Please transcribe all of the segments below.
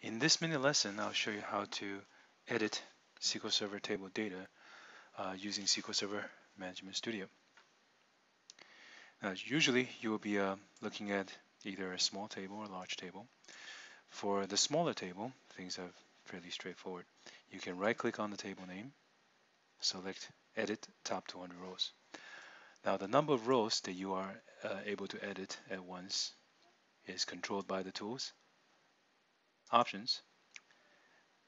In this mini lesson, I'll show you how to edit SQL Server table data using SQL Server Management Studio. Now, usually you will be looking at either a small table or a large table. For the smaller table, things are fairly straightforward. You can right-click on the table name, select Edit Top 200 Rows. Now, the number of rows that you are able to edit at once is controlled by the tools, Options,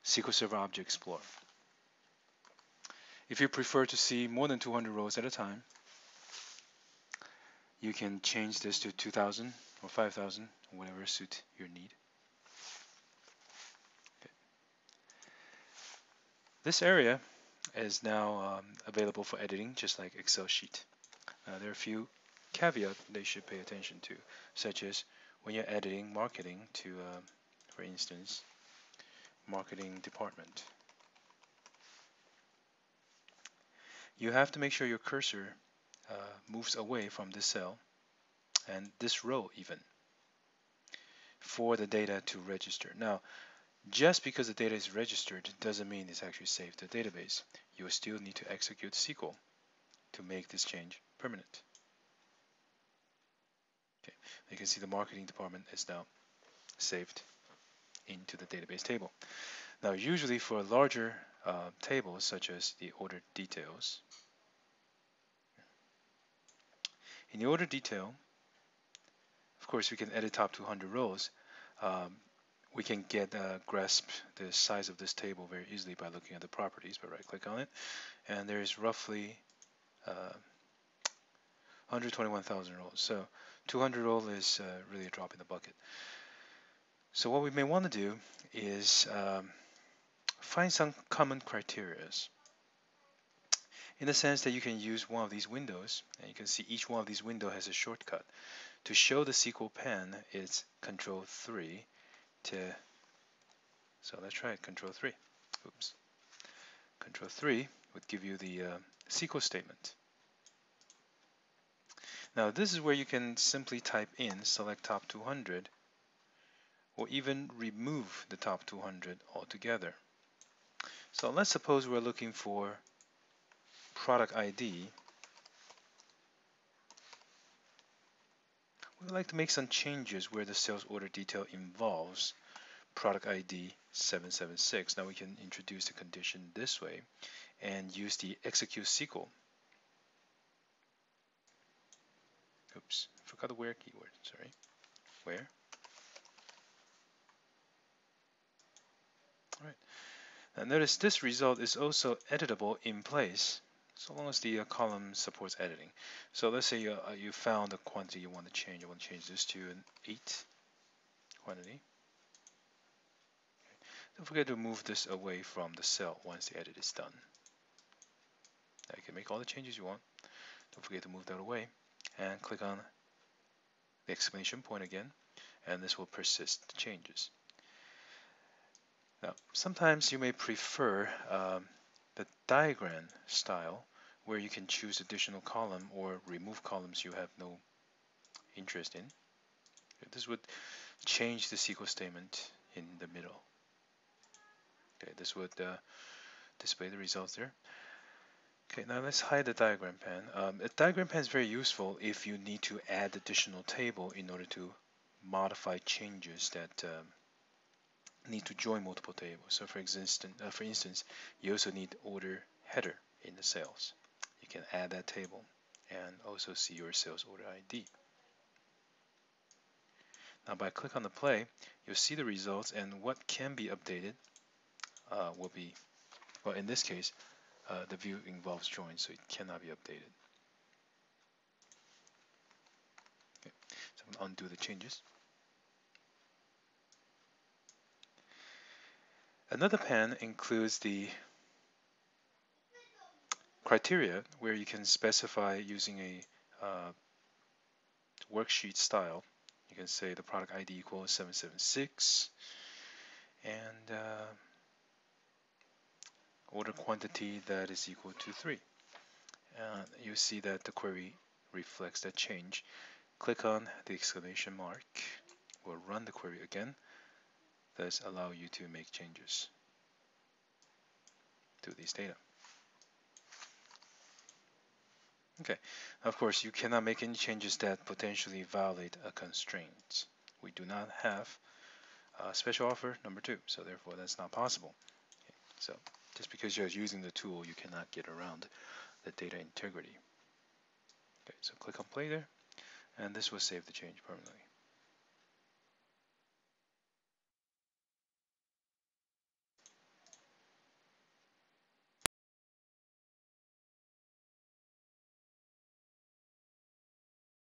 SQL Server Object Explorer. If you prefer to see more than 200 rows at a time, you can change this to 2000 or 5000, whatever suit your need. Okay. This area is now available for editing, just like Excel sheet. There are a few caveats they should pay attention to, such as when you're editing marketing to, for instance, marketing department. You have to make sure your cursor moves away from this cell and this row even for the data to register. Now, just because the data is registered doesn't mean it's actually saved to the database. You will still need to execute SQL to make this change permanent. Okay, you can see the marketing department is now saved into the database table. Now, usually for larger tables, such as the order details, in the order detail, of course, we can edit top 200 rows. We can grasp the size of this table very easily by looking at the properties, by right-click on it, and there's roughly 121,000 rows. So 200 rows is really a drop in the bucket. So what we may want to do is find some common criteria, in the sense that you can use one of these windows, and you can see each one of these windows has a shortcut. To show the SQL pen, it's Control 3 so let's try it, Control 3. Oops. Control 3 would give you the SQL statement. Now this is where you can simply type in, select top 200, or even remove the top 200 altogether. So let's suppose we're looking for product ID. We would like to make some changes where the sales order detail involves product ID 776. Now we can introduce the condition this way and use the execute SQL. Oops, forgot the where keyword, sorry. Where? All right. Now notice this result is also editable in place, so long as the column supports editing. So let's say you found a quantity you want to change. You want to change this to an 8 quantity. Okay. Don't forget to move this away from the cell once the edit is done. Now you can make all the changes you want. Don't forget to move that away and click on the exclamation point again, and this will persist the changes. Now, sometimes you may prefer the diagram style, where you can choose additional column or remove columns you have no interest in. Okay, this would change the SQL statement in the middle. Okay, this would display the results there. Okay, now let's hide the diagram pen. A diagram pen is very useful if you need to add additional table in order to modify changes that need to join multiple tables. So for instance, you also need order header in the sales. You can add that table and also see your sales order ID. Now by click on the play, you'll see the results, and what can be updated will be, well, in this case, the view involves join, so it cannot be updated. Okay, so I'm going to undo the changes. Another pane includes the criteria, where you can specify using a worksheet style. You can say the product ID equals 776 and order quantity that is equal to 3. You see that the query reflects that change. Click on the exclamation mark. We'll run the query again. thus allow you to make changes to these data. Okay, of course, you cannot make any changes that potentially violate a constraint. We do not have a special offer number 2, so therefore that's not possible. Okay, so just because you're using the tool, you cannot get around the data integrity. Okay, so click on play there, and this will save the change permanently.